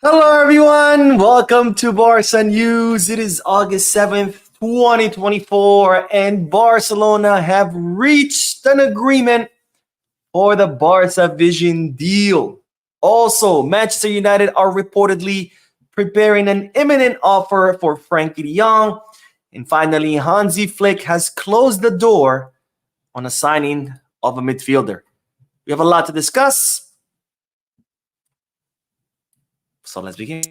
Hello, everyone. Welcome to Barca News. It is August 7th, 2024, and Barcelona have reached an agreement for the Barca Vision deal. Also, Manchester United are reportedly preparing an imminent offer for Frenkie de Jong. And finally, Hansi Flick has closed the door on a signing of a midfielder. We have a lot to discuss. So let's begin.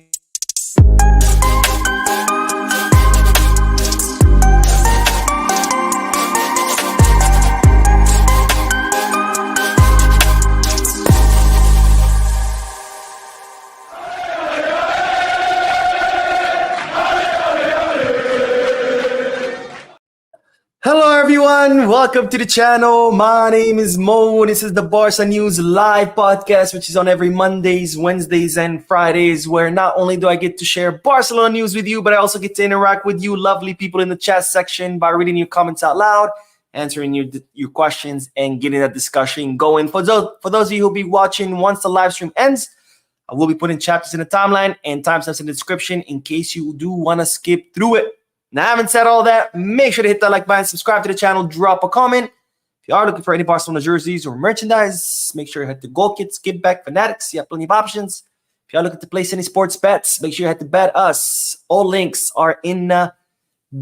Hello everyone, welcome to the channel. My name is Mo. This is the Barca News live podcast, which is on every Mondays, Wednesdays, and Fridays, where not only do I get to share Barcelona news with you, but I also get to interact with you lovely people in the chat section by reading your comments out loud, answering your questions, and getting that discussion going. For those of you who'll be watching once the live stream ends, I will be putting chapters in the timeline and timestamps in the description in case you do want to skip through it. Now, having said all that, make sure to hit that like button, subscribe to the channel, drop a comment. If you are looking for any Barcelona jerseys or merchandise, make sure you hit the Goal Kits, Give Back, Fanatics. You have plenty of options. If you are looking to place any sports bets, make sure you hit the Bet Us. All links are in the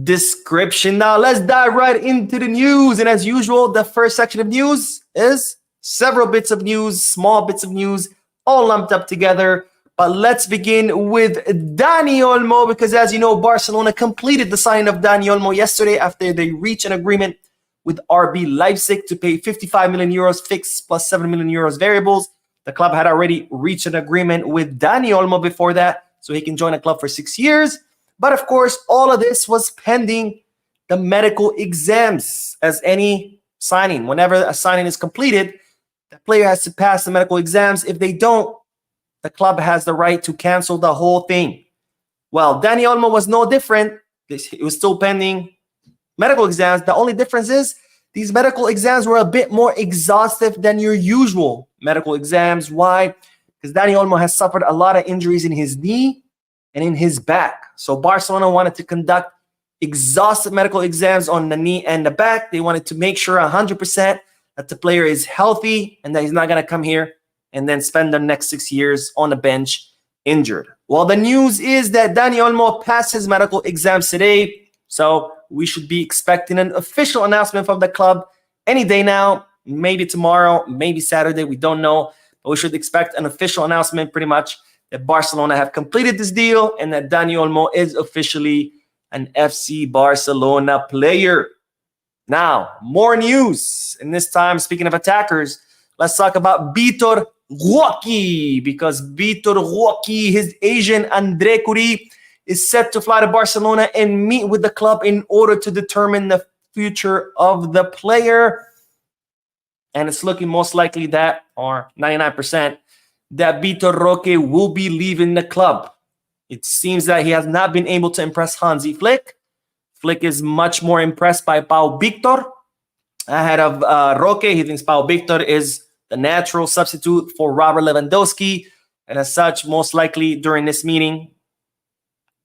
description. Now, let's dive right into the news. And as usual, the first section of news is several bits of news, small bits of news, all lumped up together. But let's begin with Dani Olmo, because as you know, Barcelona completed the signing of Dani Olmo yesterday after they reached an agreement with RB Leipzig to pay 55 million euros fixed plus 7 million euros variables. The club had already reached an agreement with Dani Olmo before that, so he can join the club for 6 years. But of course, all of this was pending the medical exams. As any signing, whenever a signing is completed, the player has to pass the medical exams. If they don't, the club has the right to cancel the whole thing. Well, Dani Olmo was no different. It was still pending medical exams. The only difference is these medical exams were a bit more exhaustive than your usual medical exams. Why? Because Dani Olmo has suffered a lot of injuries in his knee and in his back. So Barcelona wanted to conduct exhaustive medical exams on the knee and the back. They wanted to make sure 100% that the player is healthy and that he's not going to come here and then spend the next 6 years on the bench injured. Well, the news is that Dani Olmo passed his medical exams today, so we should be expecting an official announcement from the club any day now, maybe tomorrow, maybe Saturday, we don't know, but we should expect an official announcement pretty much that Barcelona have completed this deal and that Dani Olmo is officially an FC Barcelona player. Now, more news, and this time, speaking of attackers, let's talk about Vitor Roque, because Vitor Roque, his agent Andre Curie, is set to fly to Barcelona and meet with the club in order to determine the future of the player. And it's looking most likely that, or 99%, that Vitor Roque will be leaving the club. It seems that he has not been able to impress Hansi Flick. Flick is much more impressed by Pau Victor ahead of Roque. He thinks Pau Victor is the natural substitute for Robert Lewandowski. And as such, most likely during this meeting,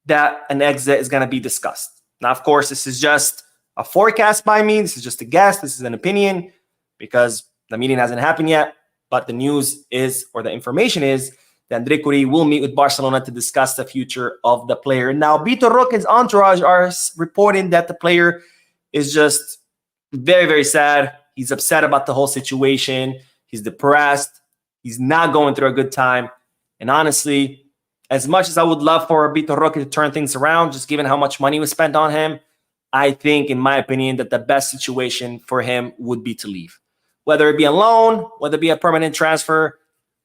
that an exit is going to be discussed. Now, of course, this is just a forecast by me. This is just a guess. This is an opinion because the meeting hasn't happened yet. But the news is, or the information is, that Andre Curie will meet with Barcelona to discuss the future of the player. Now, Vitor Roque's entourage are reporting that the player is just very, very sad. He's upset about the whole situation. He's depressed. He's not going through a good time. And honestly, as much as I would love for Vitor Roque to turn things around, just given how much money was spent on him, I think, in my opinion, that the best situation for him would be to leave. Whether it be a loan, whether it be a permanent transfer,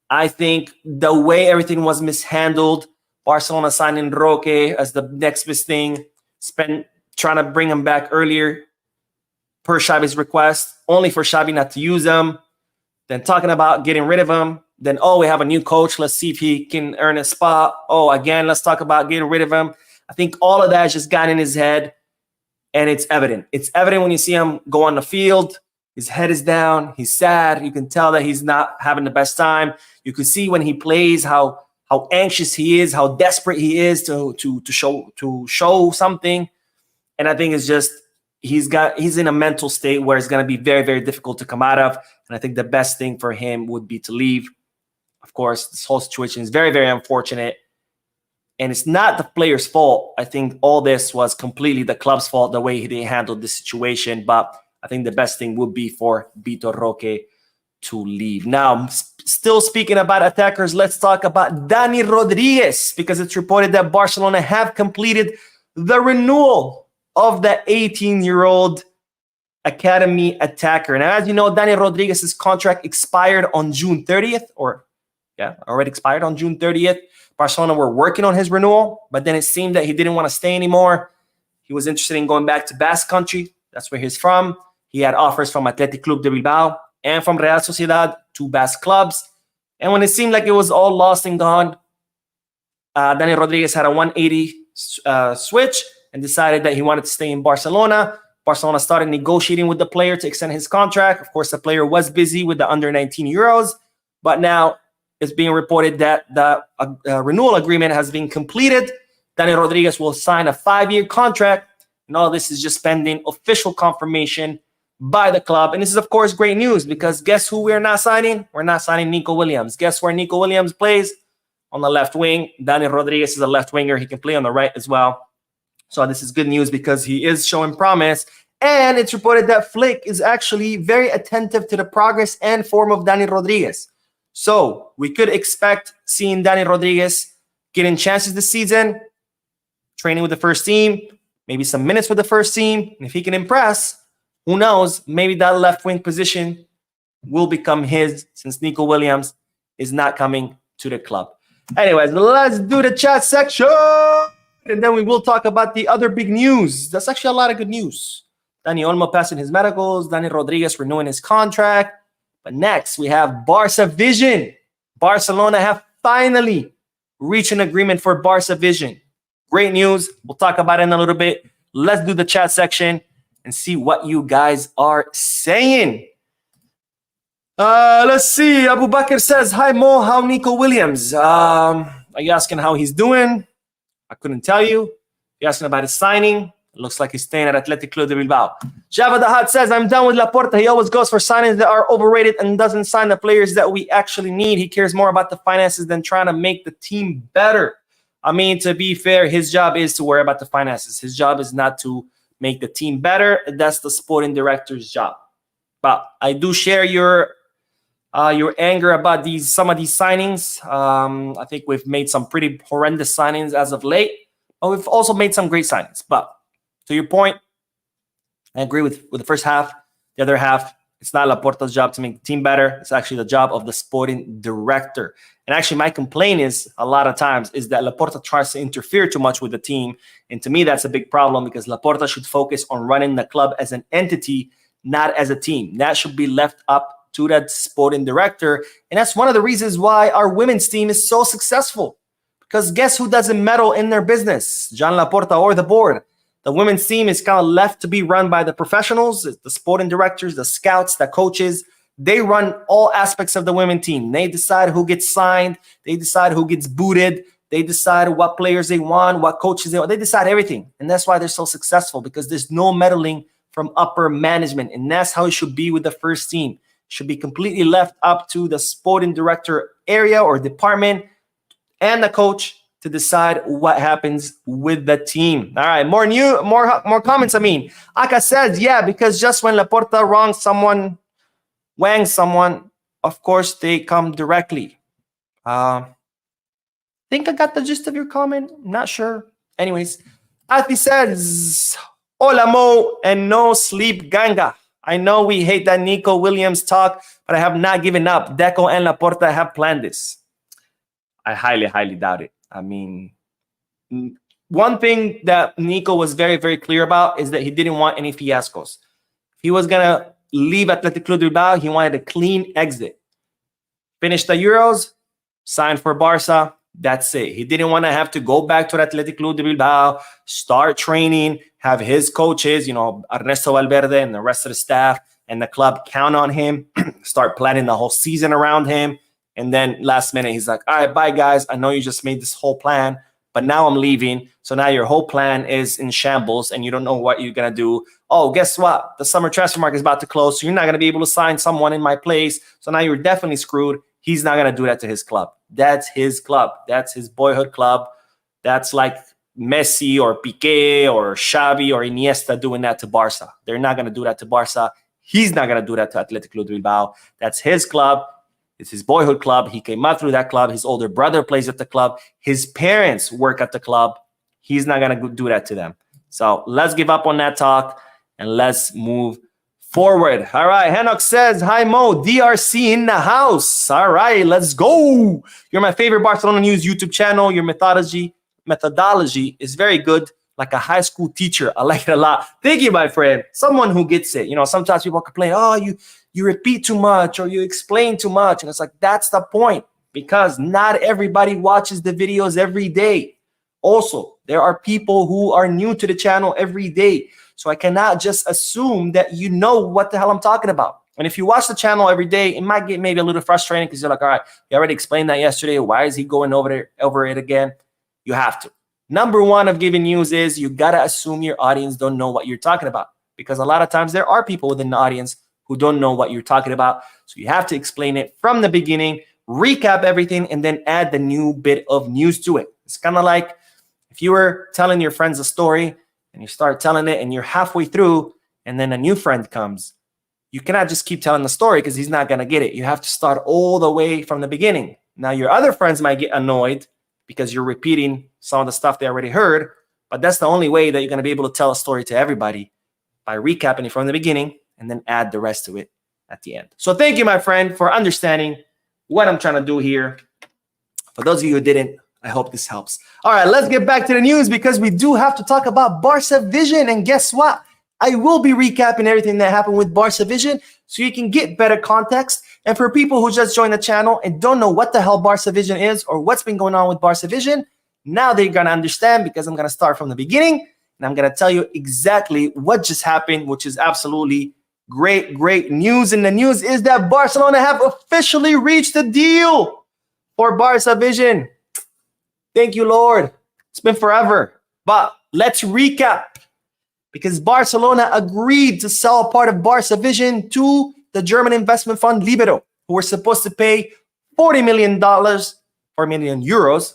I think the way everything was mishandled, Barcelona signing Roque as the next best thing, trying to bring him back earlier per Xavi's request, only for Xavi not to use him, then talking about getting rid of him, then, oh, we have a new coach, let's see if he can earn a spot. Oh, again, let's talk about getting rid of him. I think all of that just got in his head, and it's evident. It's evident when you see him go on the field. His head is down. He's sad. You can tell that he's not having the best time. You can see when he plays how how anxious he is, how desperate he is to show something. And I think it's just he's in a mental state where it's going to be very, very difficult to come out of. And I think the best thing for him would be to leave. Of course, this whole situation is very, very unfortunate. And it's not the player's fault. I think all this was completely the club's fault, the way they handled the situation. But I think the best thing would be for Vitor Roque to leave. Now, still speaking about attackers, let's talk about Dani Rodriguez, because it's reported that Barcelona have completed the renewal of the 18-year-old academy attacker. And as you know, Dani Rodriguez's contract expired on June 30th, already expired on June 30th. Barcelona were working on his renewal, but then it seemed that he didn't want to stay anymore. He was interested in going back to Basque Country. That's where he's from. He had offers from Athletic Club de Bilbao and from Real Sociedad, two Basque clubs. And when it seemed like it was all lost and gone, Dani Rodriguez had a 180 switch and decided that he wanted to stay in Barcelona. Barcelona started negotiating with the player to extend his contract. Of course, the player was busy with the under 19 Euros, but now it's being reported that the renewal agreement has been completed. Dani Rodriguez will sign a 5-year contract, and all this is just pending official confirmation by the club. And this is, of course, great news, because guess who we're not signing? We're not signing Nico Williams. Guess where Nico Williams plays? On the left wing. Dani Rodriguez is a left winger. He can play on the right as well. So this is good news because he is showing promise. And it's reported that Flick is actually very attentive to the progress and form of Dani Rodriguez. So we could expect seeing Dani Rodriguez getting chances this season, training with the first team, maybe some minutes with the first team. And if he can impress, who knows, maybe that left wing position will become his, since Nico Williams is not coming to the club. Anyways, let's do the chat section. And then we will talk about the other big news. That's actually a lot of good news. Dani Olmo passing his medicals, Dani Rodriguez renewing his contract. But next, we have Barca Vision. Barcelona have finally reached an agreement for Barca Vision. Great news. We'll talk about it in a little bit. Let's do the chat section and see what you guys are saying. Let's see. Abu Bakr says, hi, Mo. How Nico Williams? Are you asking how he's doing? I couldn't tell you. You're asking about his signing. It looks like he's staying at Athletic Club de Bilbao. Java the Hut says, I'm done with Laporta. He always goes for signings that are overrated and doesn't sign the players that we actually need. He cares more about the finances than trying to make the team better. I mean, to be fair, his job is to worry about the finances. His job is not to make the team better. That's the sporting director's job. But I do share your anger about some of these signings. I think we've made some pretty horrendous signings as of late. But we've also made some great signings. But to your point, I agree with the first half. The other half, it's not Laporta's job to make the team better. It's actually the job of the sporting director. And actually, my complaint is a lot of times is that Laporta tries to interfere too much with the team. And to me, that's a big problem because Laporta should focus on running the club as an entity, not as a team. That should be left up to that sporting director. And that's one of the reasons why our women's team is so successful. Because guess who doesn't meddle in their business? John Laporta or the board. The women's team is kind of left to be run by the professionals, the sporting directors, the scouts, the coaches. They run all aspects of the women's team. They decide who gets signed. They decide who gets booted. They decide what players they want, what coaches they want. They decide everything. And that's why they're so successful, because there's no meddling from upper management. And that's how it should be with the first team. It should be completely left up to the sporting director area or department and the coach to decide what happens with the team. All right, more comments. I mean, Aka says, yeah, because just when Laporta wangs someone, of course they come directly. Think I got the gist of your comment. Not sure. Anyways, Athi says, hola Mo, and no sleep ganga. I know we hate that Nico Williams talk, but I have not given up. Deco and Laporta have planned this. I highly, highly doubt it. I mean, one thing that Nico was very, very clear about is that he didn't want any fiascos. If he was going to leave Athletic Club de Bilbao, he wanted a clean exit. Finish the Euros, sign for Barca, that's it. He didn't want to have to go back to Athletic Club de Bilbao, start training, have his coaches, Ernesto Valverde and the rest of the staff and the club count on him, start planning the whole season around him, And then last minute, he's like, all right, bye, guys. I know you just made this whole plan, but now I'm leaving. So now your whole plan is in shambles and you don't know what you're going to do. Oh, guess what? The summer transfer market is about to close. So you're not going to be able to sign someone in my place. So now you're definitely screwed. He's not going to do that to his club. That's his club. That's his boyhood club. That's like Messi or Piqué or Xavi or Iniesta doing that to Barca. They're not going to do that to Barca. He's not going to do that to Athletic Club de Bilbao. That's his club. It's his boyhood club. He came out through that club. His older brother plays at the club. His parents work at the club. He's not going to do that to them. So let's give up on that talk and let's move forward. All right. Henok says, hi, Mo. DRC in the house. All right. Let's go. You're my favorite Barcelona News YouTube channel. Your methodology is very good, like a high school teacher. I like it a lot. Thank you, my friend. Someone who gets it. You know, sometimes people complain, oh, you repeat too much or you explain too much. And it's like, that's the point, because not everybody watches the videos every day. Also, there are people who are new to the channel every day. So I cannot just assume that you know what the hell I'm talking about. And if you watch the channel every day, it might get maybe a little frustrating because you're like, all right, you already explained that yesterday. Why is he going over it again? You have to. Number one of giving news is you got to assume your audience don't know what you're talking about, because a lot of times there are people within the audience who don't know what you're talking about. So you have to explain it from the beginning, recap everything, and then add the new bit of news to it. It's kind of like if you were telling your friends a story and you start telling it and you're halfway through and then a new friend comes. You cannot just keep telling the story because he's not going to get it. You have to start all the way from the beginning. Now, your other friends might get annoyed because you're repeating some of the stuff they already heard, but that's the only way that you're going to be able to tell a story to everybody, by recapping it from the beginning and then add the rest to it at the end. So thank you, my friend, for understanding what I'm trying to do here. For those of you who didn't, I hope this helps. All right, let's get back to the news because we do have to talk about Barca Vision. And guess what? I will be recapping everything that happened with Barca Vision so you can get better context. And for people who just joined the channel and don't know what the hell Barca Vision is or what's been going on with Barca Vision, now they're going to understand, because I'm going to start from the beginning and I'm going to tell you exactly what just happened, which is absolutely great news. And the news is that Barcelona have officially reached a deal for Barca Vision. Thank you, Lord. It's been forever. But let's recap, because Barcelona agreed to sell part of Barca Vision to the German investment fund Libero, who were supposed to pay $40 million, 4 million euros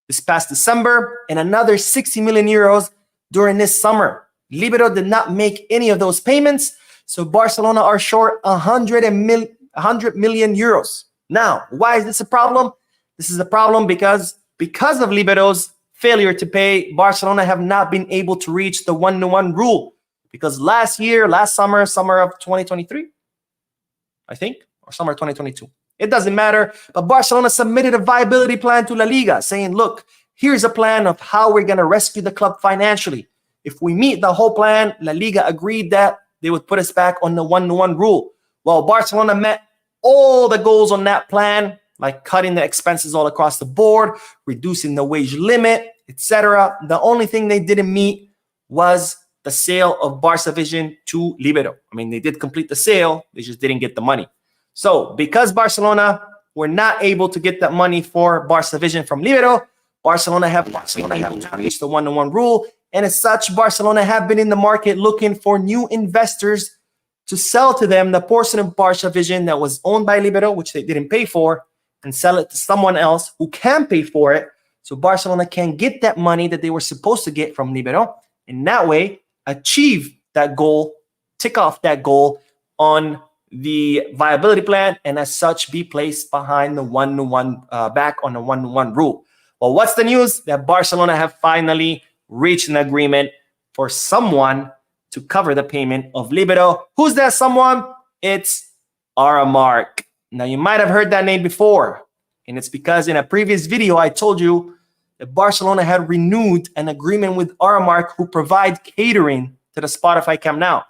this past December, and another 60 million euros during this summer. Libero did not make any of those payments, so Barcelona are short 100 million euros. Now, why is this a problem? This is a problem because of Libero's failure to pay, Barcelona have not been able to reach the 1-to-1 rule. Because last summer of 2023, I think, or summer 2022. It doesn't matter. But Barcelona submitted a viability plan to La Liga saying, look, here's a plan of how we're going to rescue the club financially. If we meet the whole plan, La Liga agreed that they would put us back on the 1-to-1 rule. Well, Barcelona met all the goals on that plan, like cutting the expenses all across the board, reducing the wage limit, etc. The only thing they didn't meet was the sale of Barca Vision to Libero. I mean, they did complete the sale, they just didn't get the money. So because Barcelona were not able to get that money for Barca Vision from Libero, Barcelona have reached the 1-to-1 rule. And as such, Barcelona have been in the market looking for new investors to sell to them the portion of Barca Vision that was owned by Libero, which they didn't pay for, and sell it to someone else who can pay for it. So Barcelona can get that money that they were supposed to get from Libero, and that way achieve that goal, tick off that goal on the viability plan, and as such be placed behind the 1-to-1, back on the 1-to-1 rule. Well, what's the news? That Barcelona have finally reached an agreement for someone to cover the payment of Libero. Who's that someone? It's Aramark. Now, you might have heard that name before, and it's because in a previous video, I told you that Barcelona had renewed an agreement with Aramark, who provide catering to the Spotify Camp Nou.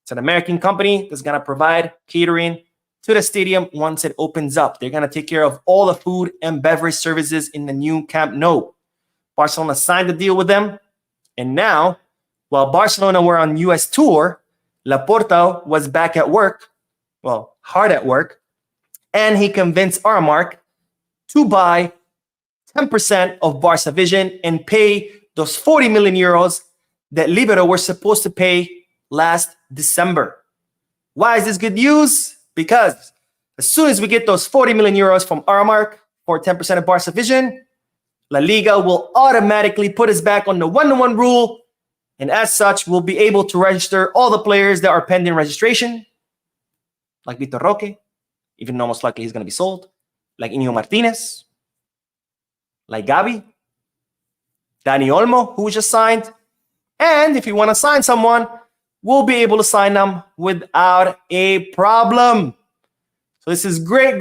It's an American company that's going to provide catering to the stadium once it opens up. They're going to take care of all the food and beverage services in the new Camp Nou. Barcelona signed the deal with them, and now, while Barcelona were on U.S. tour, Laporta was back at work, well, hard at work, and he convinced Aramark to buy 10% of Barca Vision and pay those 40 million euros that Libero were supposed to pay last December. Why is this good news? Because as soon as we get those 40 million euros from Aramark for 10% of Barca Vision, La Liga will automatically put us back on the 1-to-1 rule, and as such, we'll be able to register all the players that are pending registration, like Vitor Roque, even though most likely he's going to be sold, like Iñigo Martinez, like Gabi, Dani Olmo, who was just signed, and if you want to sign someone, we'll be able to sign them without a problem. So this is great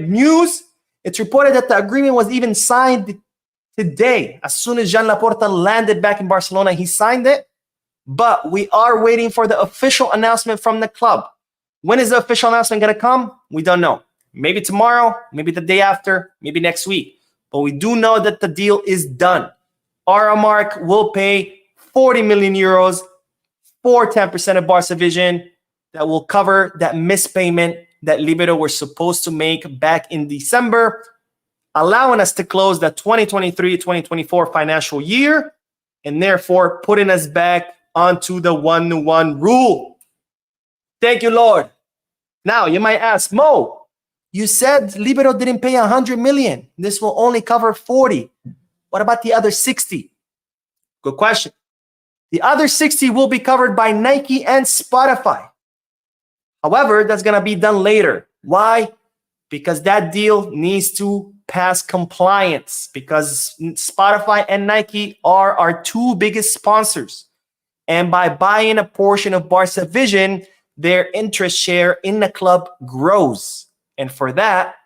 news. It's reported that the agreement was even signed today. As soon as Joan Laporta landed back in Barcelona, he signed it. But we are waiting for the official announcement from the club. When is the official announcement going to come? We don't know. Maybe tomorrow, maybe the day after, maybe next week. But we do know that the deal is done. Aramark will pay 40 million euros for 10% of Barca Vision. That will cover that missed payment that Libero were supposed to make back in December, allowing us to close the 2023-2024 financial year, and therefore putting us back onto the 1-to-1 rule. Thank you, Lord. Now, you might ask, Mo, you said Libero didn't pay 100 million. This will only cover 40. What about the other 60? Good question. The other 60 will be covered by Nike and Spotify. However, that's going to be done later. Why? Because that deal needs to pass compliance, because Spotify and Nike are our two biggest sponsors. And by buying a portion of Barca Vision, their interest share in the club grows. And for that,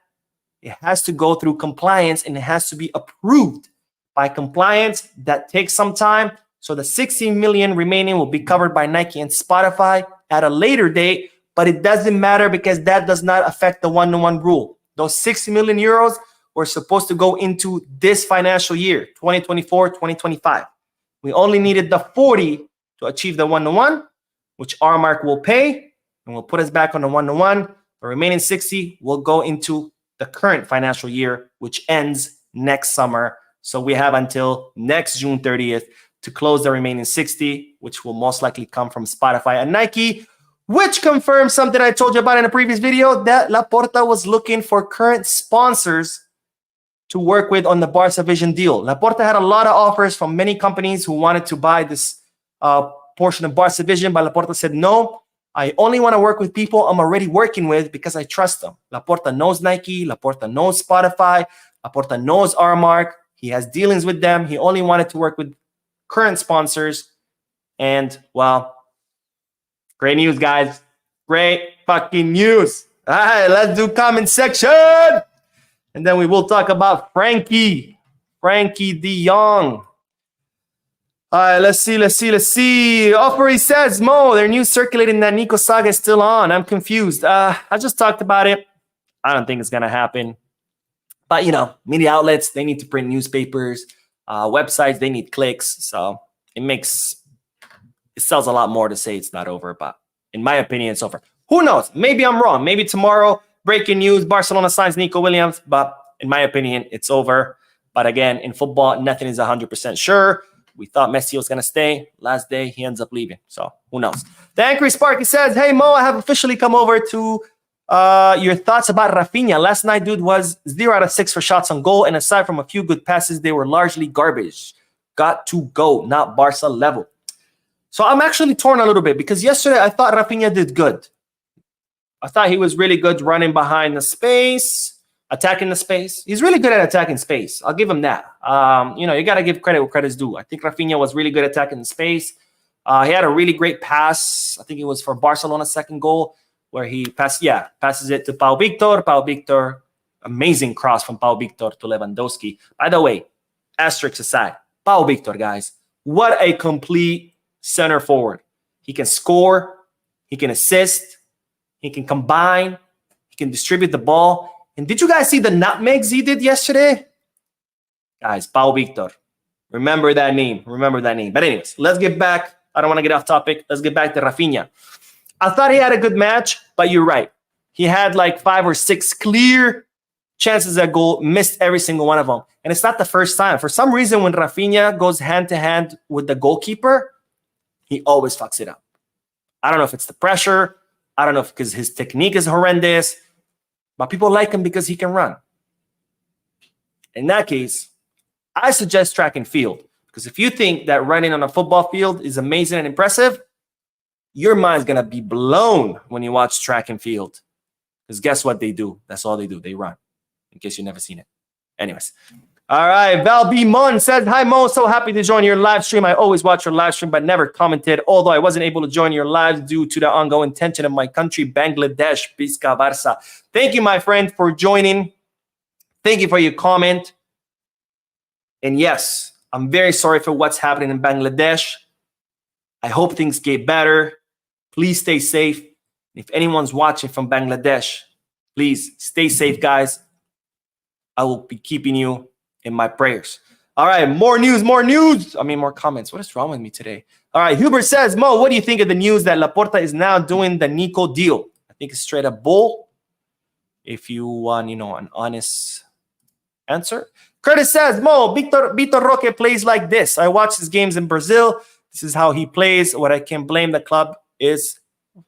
it has to go through compliance and it has to be approved by compliance. That takes some time. So the 16 million remaining will be covered by Nike and Spotify at a later date. But it doesn't matter because that does not affect the 1-to-1 rule. Those 60 million euros were supposed to go into this financial year, 2024-2025. We only needed the 40 to achieve the 1-to-1, which Aramark will pay, and will put us back on the 1-to-1. The remaining 60 will go into the current financial year, which ends next summer. So we have until next June 30th to close the remaining 60, which will most likely come from Spotify and Nike, which confirms something I told you about in a previous video, that Laporta was looking for current sponsors to work with on the Barca Vision deal. Laporta had a lot of offers from many companies who wanted to buy this portion of Barca Vision, but Laporta said, no, I only want to work with people I'm already working with because I trust them. Laporta knows Nike, Laporta knows Spotify, Laporta knows Aramark. He has dealings with them. He only wanted to work with current sponsors. And, well, great news, guys. Great fucking news. All right, let's do comment section. And then we will talk about Frenkie de Jong. All right, let's see. Offering says, Mo, their news circulating that Nico Saga is still on. I'm confused. I just talked about it. I don't think it's going to happen. But, you know, media outlets, they need to print newspapers. Websites, they need clicks. So it sells a lot more to say it's not over. But in my opinion, it's over. Who knows? Maybe I'm wrong. Maybe tomorrow, breaking news, Barcelona signs Nico Williams. But in my opinion, it's over. But again, in football, nothing is 100% sure. We thought Messi was going to stay. Last day, he ends up leaving. So who knows? The Angry Sparky says, hey, Mo, I have officially come over to your thoughts about Rafinha. Last night, dude, was 0 out of 6 for shots on goal. And aside from a few good passes, they were largely garbage. Got to go, not Barca level. So I'm actually torn a little bit because yesterday I thought Rafinha did good. I thought he was really good running behind the space, attacking the space. He's really good at attacking space. I'll give him that. You know, you got to give credit where credit's due. I think Rafinha was really good at attacking the space. He had a really great pass. I think it was for Barcelona's second goal where he passes it to Pau Victor. Pau Victor, amazing cross from Pau Victor to Lewandowski. By the way, asterisks aside, Pau Victor, guys, what a complete center forward. He can score, he can assist, he can combine, he can distribute the ball. And did you guys see the nutmegs he did yesterday? Guys, Pau Victor. Remember that name. But anyways, let's get back. I don't want to get off topic. Let's get back to Rafinha. I thought he had a good match, but you're right. He had like 5 or 6 clear chances at goal, missed every single one of them. And it's not the first time. For some reason, when Rafinha goes hand-to-hand with the goalkeeper, he always fucks it up. I don't know if it's the pressure. I don't know if because his technique is horrendous. But people like him because he can run. In that case, I suggest track and field. Because if you think that running on a football field is amazing and impressive, your mind's going to be blown when you watch track and field. Because guess what they do? That's all they do. They run. In case you've never seen it. Anyways. All right. Val B. Mon says, hi, Mo. So happy to join your live stream. I always watch your live stream, but never commented. Although I wasn't able to join your lives due to the ongoing tension of my country, Bangladesh. Pisca Barca. Thank you, my friend, for joining. Thank you for your comment. And yes, I'm very sorry for what's happening in Bangladesh. I hope things get better. Please stay safe. If anyone's watching from Bangladesh, please stay safe, guys. I will be keeping you in my prayers. All right, more news. I mean, more comments. What is wrong with me today? All right, Hubert says, Mo, what do you think of the news that Laporta is now doing the Nico deal? I think it's straight up bull. If you want, an honest answer. Curtis says, Mo, Vitor Roque plays like this. I watch his games in Brazil. This is how he plays. What I can blame the club is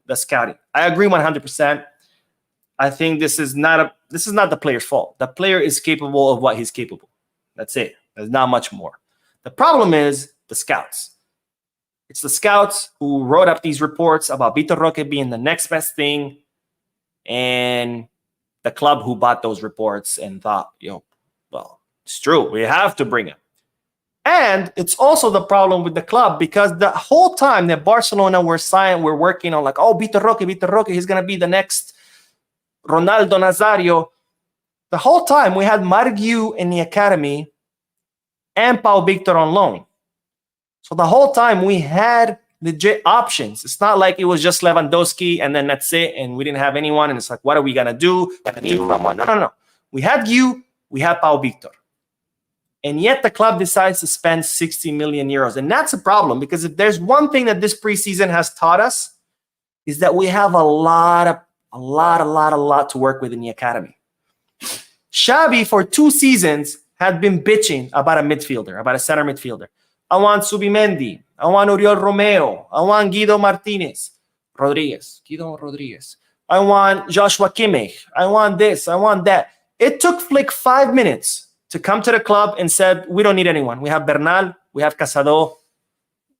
the scouting. I agree 100%. I think this is not the player's fault. The player is capable of what he's capable. That's it. There's not much more. The problem is the scouts. It's the scouts who wrote up these reports about Vitor Roque being the next best thing, and the club who bought those reports and thought, well, it's true. We have to bring him. And it's also the problem with the club because the whole time that Barcelona we're working on Vitor Roque, he's going to be the next Ronaldo Nazario. The whole time we had Margiu in the academy and Pau Victor on loan. So the whole time we had legit options. It's not like it was just Lewandowski and then that's it and we didn't have anyone and it's like, what are we going to do? No. We had you, we had Pau Victor. And yet the club decides to spend 60 million euros. And that's a problem because if there's one thing that this preseason has taught us is that we have a lot to work with in the academy. Xavi for 2 seasons had been bitching about a midfielder, about a center midfielder. I want Subimendi. I want Oriol Romeo. I want Guido Rodriguez. I want Joshua Kimmich. I want this. I want that. It took Flick 5 minutes to come to the club and said, we don't need anyone. We have Bernal. We have Casado.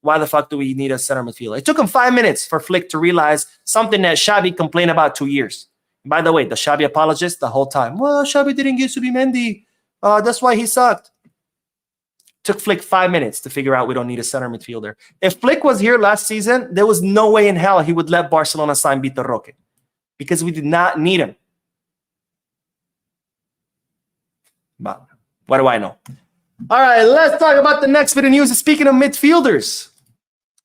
Why the fuck do we need a center midfielder? It took him 5 minutes for Flick to realize something that Xavi complained about 2 years. By the way, the Xavi apologist the whole time. Well, Xavi didn't give Subimendi. That's why he sucked. Took Flick 5 minutes to figure out we don't need a center midfielder. If Flick was here last season, there was no way in hell he would let Barcelona sign Vitor Roque because we did not need him. But what do I know? All right, let's talk about the next bit of news. Speaking of midfielders,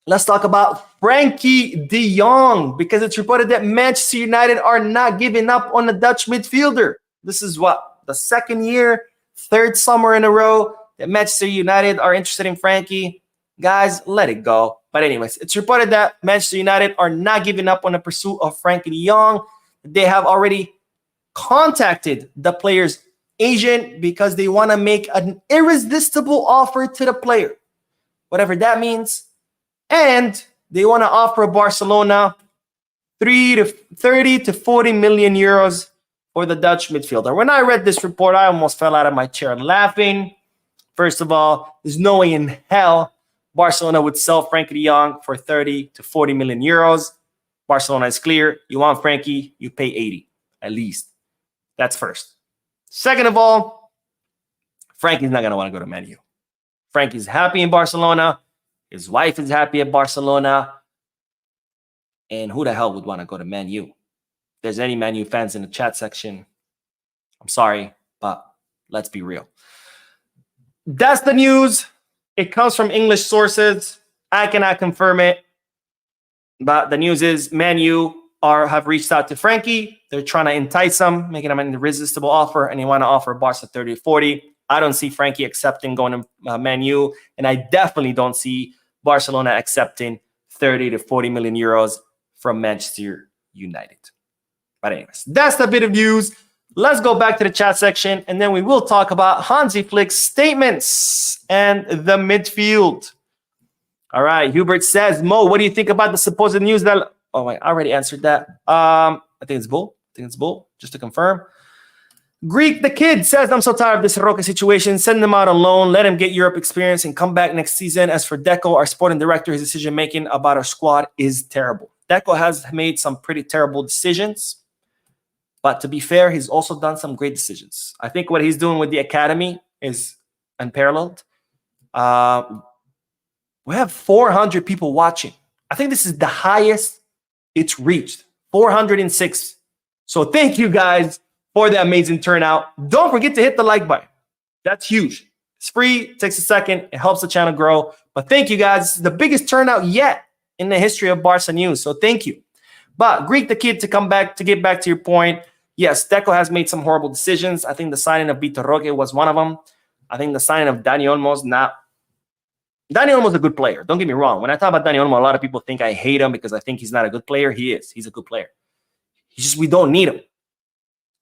let's talk about Frenkie de Jong because it's reported that Manchester United are not giving up on the Dutch midfielder. This is what? The second year, third summer in a row that Manchester United are interested in Frenkie. Guys, let it go. But anyways, it's reported that Manchester United are not giving up on the pursuit of Frenkie de Jong. They have already contacted the player's agent because they want to make an irresistible offer to the player, whatever that means. And they want to offer Barcelona 30 to 40 million euros for the Dutch midfielder. When I read this report, I almost fell out of my chair laughing. First of all, there's no way in hell Barcelona would sell Frenkie de Jong for 30 to 40 million euros. Barcelona is clear. You want Frenkie, you pay 80 at least. That's first. Second of all, Frankie's not going to want to go to Man U. Frankie's happy in Barcelona. His wife is happy at Barcelona. And who the hell would want to go to Man U? If there's any Man U fans in the chat section, I'm sorry, but let's be real. That's the news. It comes from English sources. I cannot confirm it. But the news is Man U have reached out to Frenkie. They're trying to entice him, making him an irresistible offer, and they want to offer Barca 30 to 40. I don't see Frenkie accepting going to Man U, and I definitely don't see Barcelona accepting 30 to 40 million euros from Manchester United. But anyways, that's the bit of news. let's go back to the chat section, and then we will talk about Hansi Flick's statements and the midfield. All right, Hubert says, Mo, what do you think about the supposed news that... Oh, wait, I already answered that. I think it's bull. Just to confirm. Greek the Kid says, I'm so tired of this Roque situation. Send him out on loan. Let him get Europe experience and come back next season. As for Deco, our sporting director, his decision-making about our squad is terrible. Deco has made some pretty terrible decisions. But to be fair, he's also done some great decisions. I think what he's doing with the academy is unparalleled. We have 400 people watching. I think this is the highest it's reached. 406. So thank you guys for the amazing turnout. Don't forget to hit the like button. That's huge. It's free. It takes a second. It helps the channel grow. But thank you guys. This is the biggest turnout yet in the history of Barca News. So thank you. But Greek the Kid, to get back to your point, yes, Deco has made some horrible decisions. I think the signing of Vitor Roque was one of them. I think the signing of Dani Olmo's not... Dani Olmo's a good player. Don't get me wrong. When I talk about Dani Olmo, a lot of people think I hate him because I think he's not a good player. He is. He's a good player. We don't need him.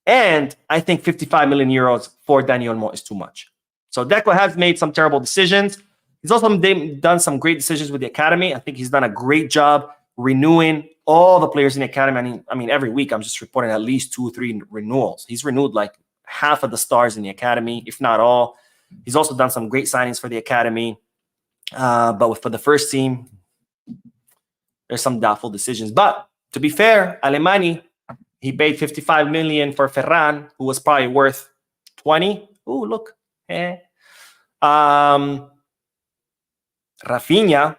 And I think 55 million euros for Dani Olmo is too much. So Deco has made some terrible decisions. He's also done some great decisions with the academy. I think he's done a great job renewing all the players in the academy. I mean, every week I'm just reporting at least 2 or 3 renewals. He's renewed like half of the stars in the academy, if not all. He's also done some great signings for the academy. But for the first team, there's some doubtful decisions. But to be fair, Alemany, he paid 55 million for Ferran, who was probably worth 20. Oh, look. Rafinha,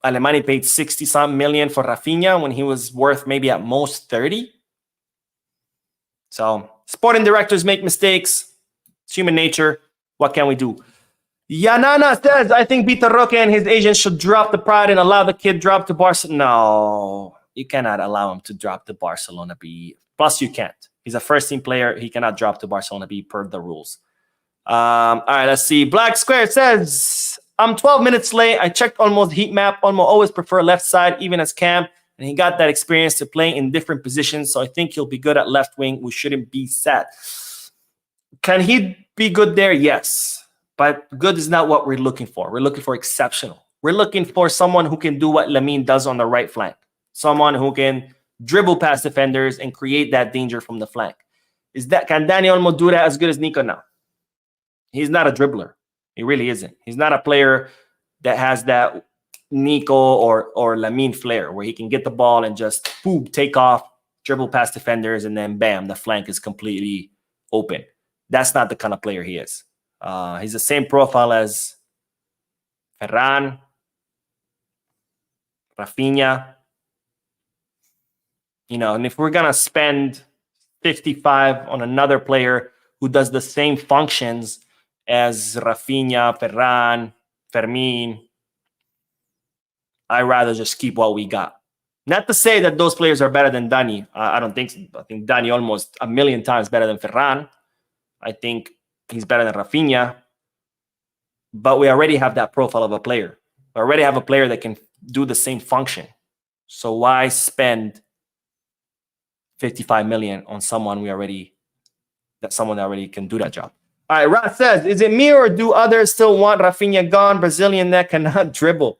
Alemany paid 60-some million for Rafinha when he was worth maybe at most 30. So sporting directors make mistakes. It's human nature. What can we do? Yanana says, I think Vitor Roque and his agent should drop the pride and allow the kid drop to Barcelona. No, you cannot allow him to drop to Barcelona B. Plus, you can't. He's a first-team player. He cannot drop to Barcelona B per the rules. All right, let's see. Black Square says, I'm 12 minutes late. I checked Olmo's heat map. Olmo always prefer left side, even as Cam, and he got that experience to play in different positions, so I think he'll be good at left wing. We shouldn't be sad. Can he be good there? Yes. But good is not what we're looking for. We're looking for exceptional. We're looking for someone who can do what Lamine does on the right flank. Someone who can dribble past defenders and create that danger from the flank. Can Dani Olmo do that as good as Nico? No. He's not a dribbler. He really isn't. He's not a player that has that Nico or Lamine flair where he can get the ball and just boom, take off, dribble past defenders, and then bam, the flank is completely open. That's not the kind of player he is. He's the same profile as Ferran, Rafinha. You know, and if we're going to spend 55 on another player who does the same functions as Rafinha, Ferran, Fermin, I'd rather just keep what we got. Not to say that those players are better than Dani. I don't think so. I think Dani almost a million times better than Ferran. I think he's better than Rafinha, but we already have that profile of a player. We already have a player that can do the same function. So why spend 55 million on someone that already can do that job? All right, Ross says, is it me or do others still want Rafinha gone? Brazilian that cannot dribble.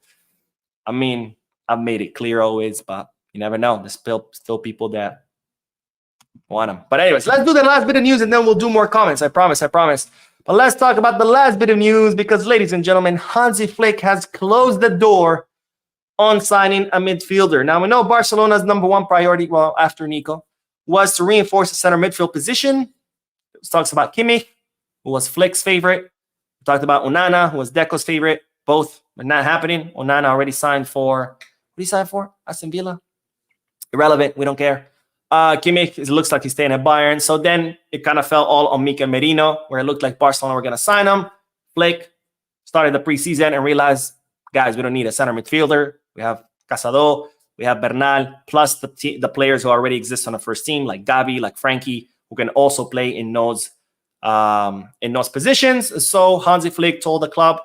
I mean, I've made it clear always, but you never know. There's still people that want him. But anyways, let's do the last bit of news and then we'll do more comments. I promise. But let's talk about the last bit of news because, ladies and gentlemen, Hansi Flick has closed the door on signing a midfielder. Now, we know Barcelona's number one priority, well, after Nico, was to reinforce the center midfield position. It talks about Kimmich, who was Flick's favorite. We talked about Onana, who was Deco's favorite. Both are not happening. Onana already signed for, what did he sign for? Aston Villa? Irrelevant. We don't care. Kimmich, it looks like he's staying at Bayern. So then it kind of fell all on Mikel Merino, where it looked like Barcelona were going to sign him. Flick started the preseason and realized, guys, we don't need a center midfielder. We have Casado, we have Bernal, plus the players who already exist on the first team, like Gavi, like Frenkie, who can also play in those positions. So Hansi Flick told the club,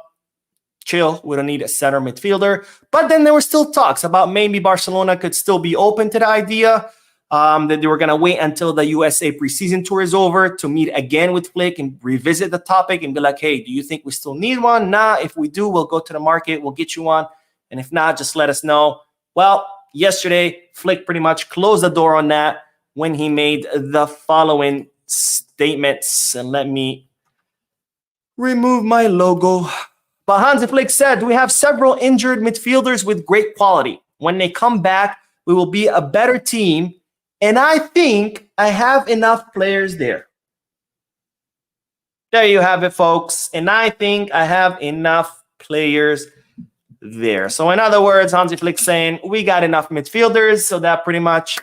chill, we don't need a center midfielder. But then there were still talks about maybe Barcelona could still be open to the idea. that they were going to wait until the USA preseason tour is over to meet again with Flick and revisit the topic and be like, hey, do you think we still need one? Nah, if we do, we'll go to the market, we'll get you one. And if not, just let us know. Well, yesterday, Flick pretty much closed the door on that when he made the following statements. And let me remove my logo. But Hansi Flick said, we have several injured midfielders with great quality. When they come back, we will be a better team. And I think I have enough players there. There you have it, folks. And I think I have enough players there. So in other words, Hansi Flick saying, we got enough midfielders. So that pretty much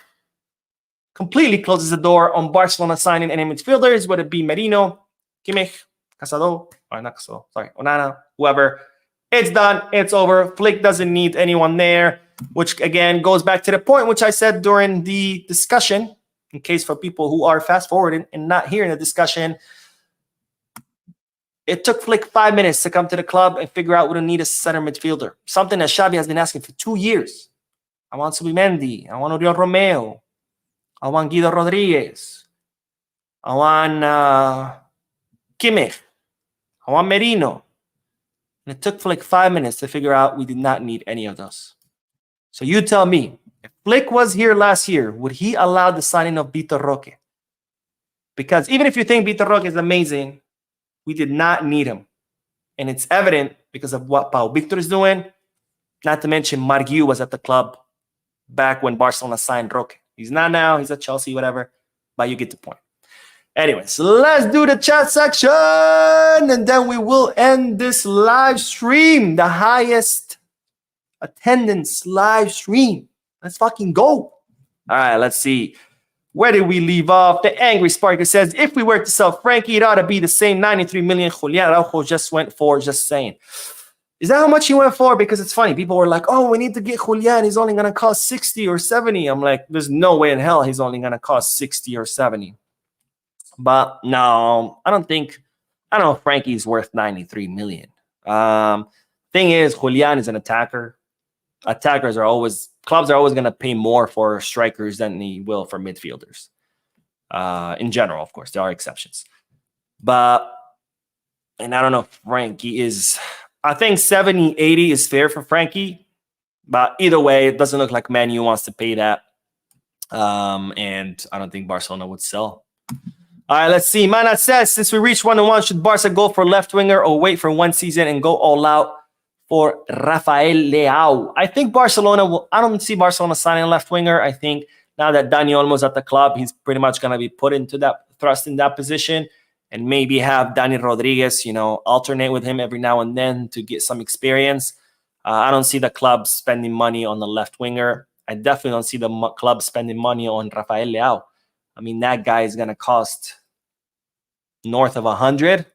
completely closes the door on Barcelona signing any midfielders, whether it be Merino, Kimmich, Casado, or not Casado, sorry, Onana, whoever. It's done. It's over. Flick doesn't need anyone there, which again goes back to the point which I said during the discussion, in case for people who are fast forwarding and not hearing the discussion. It took Flick 5 minutes to come to the club and figure out what to need a center midfielder. Something that Xavi has been asking for 2 years. I want Subimendi. I want Oriol Romeo. I want Guido Rodriguez. I want Kimmich. I want Merino. And it took Flick 5 minutes to figure out we did not need any of those. So you tell me, if Flick was here last year, would he allow the signing of Vitor Roque? Because even if you think Vitor Roque is amazing, we did not need him. And it's evident because of what Pau Victor is doing. Not to mention Marguiu was at the club back when Barcelona signed Roque. He's not now. He's at Chelsea, whatever. But you get the point. Anyways, let's do the chat section. And then we will end this live stream. The highest attendance live stream. Let's fucking go. All right, let's see. Where did we leave off? The Angry Sparker says, if we were to sell Frenkie, it ought to be the same 93 million Julian Araujo just went for, just saying. Is that how much he went for? Because it's funny. People were like, oh, we need to get Julian. He's only going to cost 60 or 70. I'm like, there's no way in hell he's only going to cost 60 or 70. But no, I don't know if Frankie's worth 93 million. Thing is, Julian is an attacker. Clubs are always going to pay more for strikers than they will for midfielders. In general, of course, there are exceptions. And I don't know if Frenkie is, I think 70, 80 is fair for Frenkie. But either way, it doesn't look like Man U wants to pay that. And I don't think Barcelona would sell. All right, let's see. Mana says, since we reached 1-1, should Barca go for left winger or wait for one season and go all out for Rafael Leao? I think I don't see Barcelona signing a left winger. I think now that Dani Olmo's at the club, he's pretty much going to be put into that, thrust in that position, and maybe have Dani Rodriguez, alternate with him every now and then to get some experience. I don't see the club spending money on the left winger. I definitely don't see the club spending money on Rafael Leao. I mean, that guy is going to cost north of 100.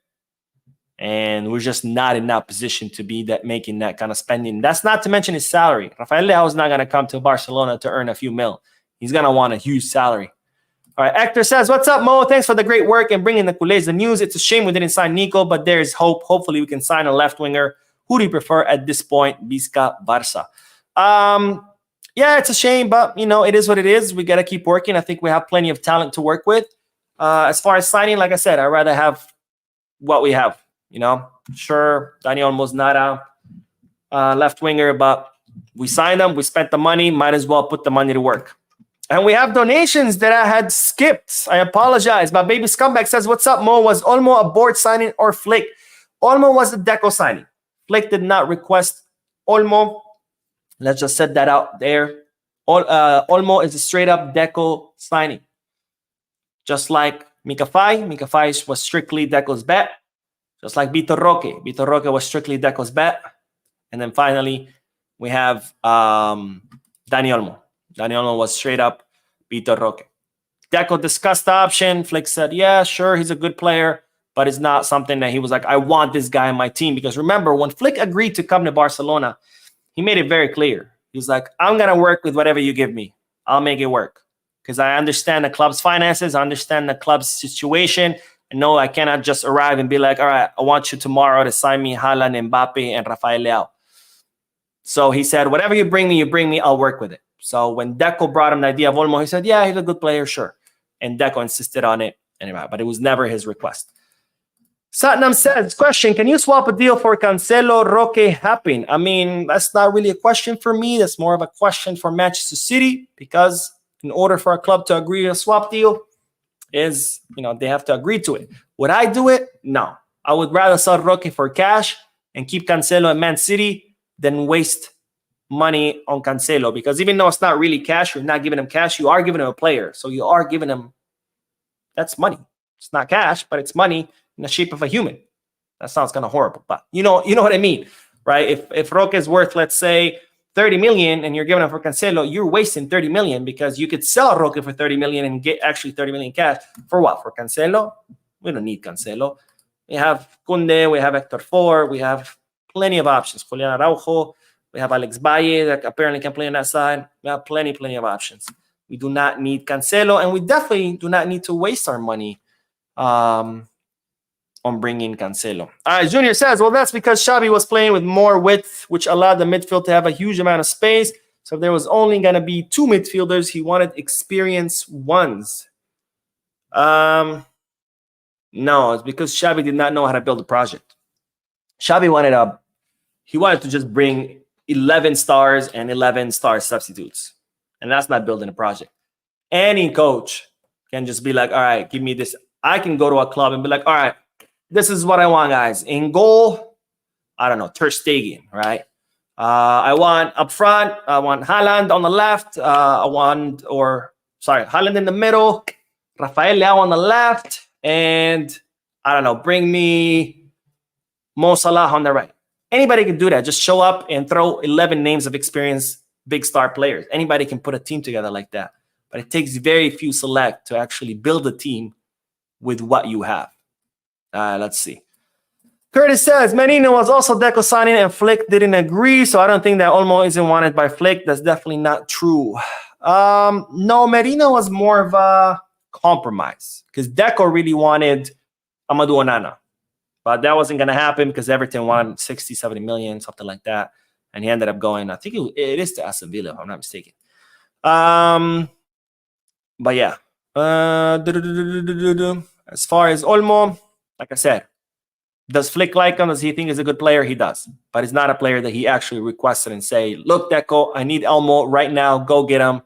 And we're just not in that position to be making that kind of spending. That's not to mention his salary. Rafael Leao is not going to come to Barcelona to earn a few mil. He's going to want a huge salary. All right, Hector says, what's up, Mo? Thanks for the great work and bringing the culés the news. It's a shame we didn't sign Nico, but there's hope. Hopefully we can sign a left winger. Who do you prefer at this point, Vizca, Barca? Yeah, it's a shame, but, it is what it is. We got to keep working. I think we have plenty of talent to work with. As far as signing, like I said, I'd rather have what we have. Sure, Dani Olmo's not a left winger, but we signed them. We spent the money. Might as well put the money to work. And we have donations that I had skipped. I apologize. But Baby Scumbag says, what's up, Mo? Was Olmo a board signing or Flick? Olmo was a Deco signing. Flick did not request Olmo. Let's just set that out there. Olmo is a straight-up Deco signing. Just like Mika Faye. Mika Faye was strictly Deco's bet. Just like Vitor Roque. Vitor Roque was strictly Deco's bet. And then finally, we have Dani Olmo. Dani Olmo was straight up Vitor Roque. Deco discussed the option. Flick said, yeah, sure, he's a good player, but it's not something that he was like, I want this guy on my team. Because remember, when Flick agreed to come to Barcelona, he made it very clear. He was like, I'm going to work with whatever you give me. I'll make it work. Because I understand the club's finances. I understand the club's situation. And no, I cannot just arrive and be like, all right, I want you tomorrow to sign me Haaland, Mbappe, and Rafael Leao. So he said, whatever you bring me, I'll work with it. So when Deco brought him the idea of Olmo, he said, yeah, he's a good player, sure. And Deco insisted on it, anyway, but it was never his request. Satnam says, question, can you swap a deal for Cancelo, Roque, Happin? I mean, that's not really a question for me. That's more of a question for Manchester City, because in order for a club to agree to a swap deal, is, they have to agree to it. Would I do it? No. I would rather sell Roque for cash and keep Cancelo at Man City than waste money on Cancelo, because even though it's not really cash, you're not giving him cash, you are giving him a player. So you are giving him, that's money. It's not cash, but it's money in the shape of a human. That sounds kind of horrible, but you know what I mean, right? If Roque is worth, let's say, 30 million and you're giving him for Cancelo, you're wasting 30 million, because you could sell Roque for 30 million and get actually 30 million cash. For what? For Cancelo? We don't need Cancelo. We have Kunde, we have Hector Ford, we have plenty of options. Julian Araujo, we have Alex Valle that apparently can play on that side. We have plenty of options. We do not need Cancelo, and we definitely do not need to waste our money on bringing Cancelo. All right, Junior says, well, that's because Xavi was playing with more width, which allowed the midfield to have a huge amount of space. So if there was only going to be 2 midfielders, he wanted experienced ones. No, it's because Xavi did not know how to build a project. Xavi wanted to just bring 11 stars and 11 star substitutes. And that's not building a project. Any coach can just be like, all right, give me this. I can go to a club and be like, all right, this is what I want, guys. In goal, I don't know, Ter Stegen, right? I want up front, I want Haaland on the left. Haaland in the middle, Rafael Leao on the left, and I don't know, bring me Mo Salah on the right. Anybody can do that. Just show up and throw 11 names of experienced big star players. Anybody can put a team together like that. But it takes very few select to actually build a team with what you have. Let's see. Curtis says, Merino was also Deco signing and Flick didn't agree, so I don't think that Olmo isn't wanted by Flick. That's definitely not true. No, Merino was more of a compromise, because Deco really wanted Amadou Onana. But that wasn't going to happen because Everton wanted 60, 70 million, something like that. And he ended up going, I think it is to Aston Villa, if I'm not mistaken. But yeah. As far as Olmo, like I said, does Flick like him? Does he think he's a good player? He does. But he's not a player that he actually requested and say, look, Deco, I need Olmo right now. Go get him.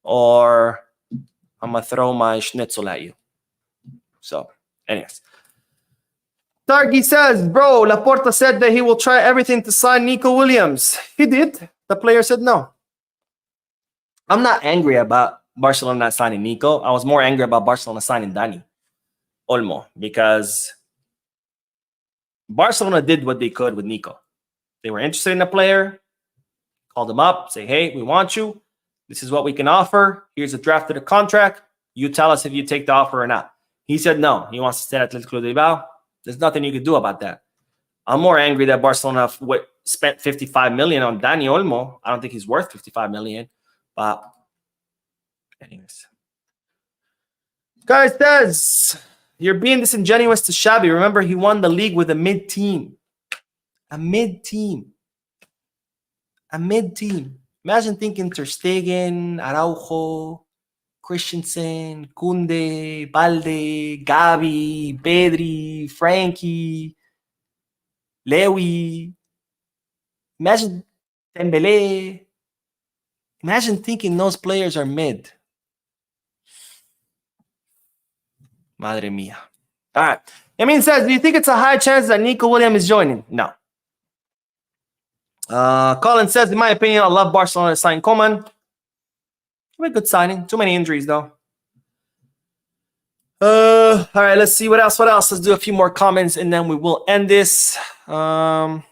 Or I'm going to throw my schnitzel at you. So, anyways. Targi says, bro, Laporta said that he will try everything to sign Nico Williams. He did. The player said no. I'm not angry about Barcelona not signing Nico. I was more angry about Barcelona signing Dani Olmo, because Barcelona did what they could with Nico. They were interested in the player, called him up, say, hey, we want you. This is what we can offer. Here's a draft of the contract. You tell us if you take the offer or not. He said no. He wants to stay at Atletico Bilbao. There's nothing you can do about that. I'm more angry that Barcelona spent 55 million on Dani Olmo. I don't think he's worth 55 million. But anyways. Guys says, you're being disingenuous to Xavi. Remember, he won the league with a mid-team. A mid-team. A mid-team. Imagine thinking Ter Stegen, Araujo, Christensen, Kunde, Balde, Gavi, Pedri, Frenkie, Lewy. Imagine Dembele. Imagine thinking those players are mid. Madre mia. All right. Emin says, do you think it's a high chance that Nico Williams is joining? No. Colin says, in my opinion, I love Barcelona signing Koeman. A good signing. Too many injuries, though. All right, let's see what else. Let's do a few more comments, and then we will end this. The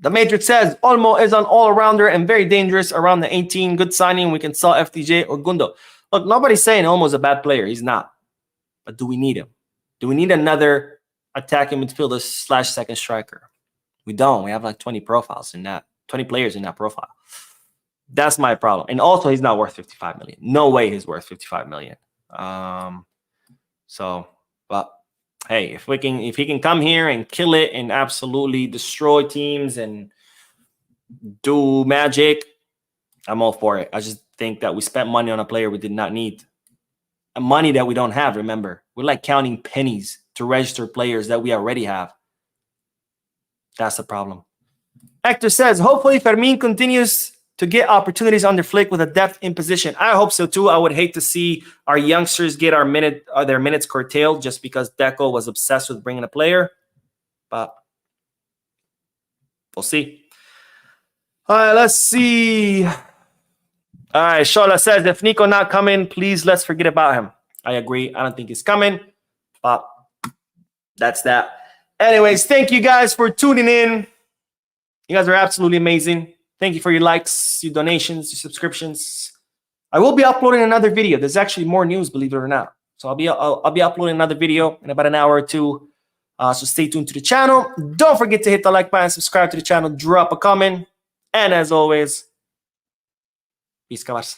Matrix says, Olmo is an all-rounder and very dangerous around the 18. Good signing. We can sell FDJ or Gundo. Look, nobody's saying Olmo's a bad player. He's not. But do we need him? Do we need another attacking midfielder / second striker? We don't. We have like 20 profiles in that. 20 players in that profile. That's my problem. And also, he's not worth 55 million. No way he's worth 55 million. But hey, if he can come here and kill it and absolutely destroy teams and do magic, I'm all for it. I just think that we spent money on a player we did not need. Money that we don't have, remember. We're like counting pennies to register players that we already have. That's the problem. Hector says, hopefully Fermin continues to get opportunities under Flick with a depth in position. I hope so too. I would hate to see our youngsters get their minutes curtailed just because Deco was obsessed with bringing a player. But we'll see. All right, let's see. All right, Shola says, if Nico not coming, please let's forget about him. I agree. I don't think he's coming. But that's that. Anyways, thank you guys for tuning in. You guys are absolutely amazing. Thank you for your likes, your donations, your subscriptions. I will be uploading another video. There's actually more news, believe it or not. So I'll be uploading another video in about an hour or two. So stay tuned to the channel. Don't forget to hit the like button, subscribe to the channel, drop a comment. And as always, peace, cabas.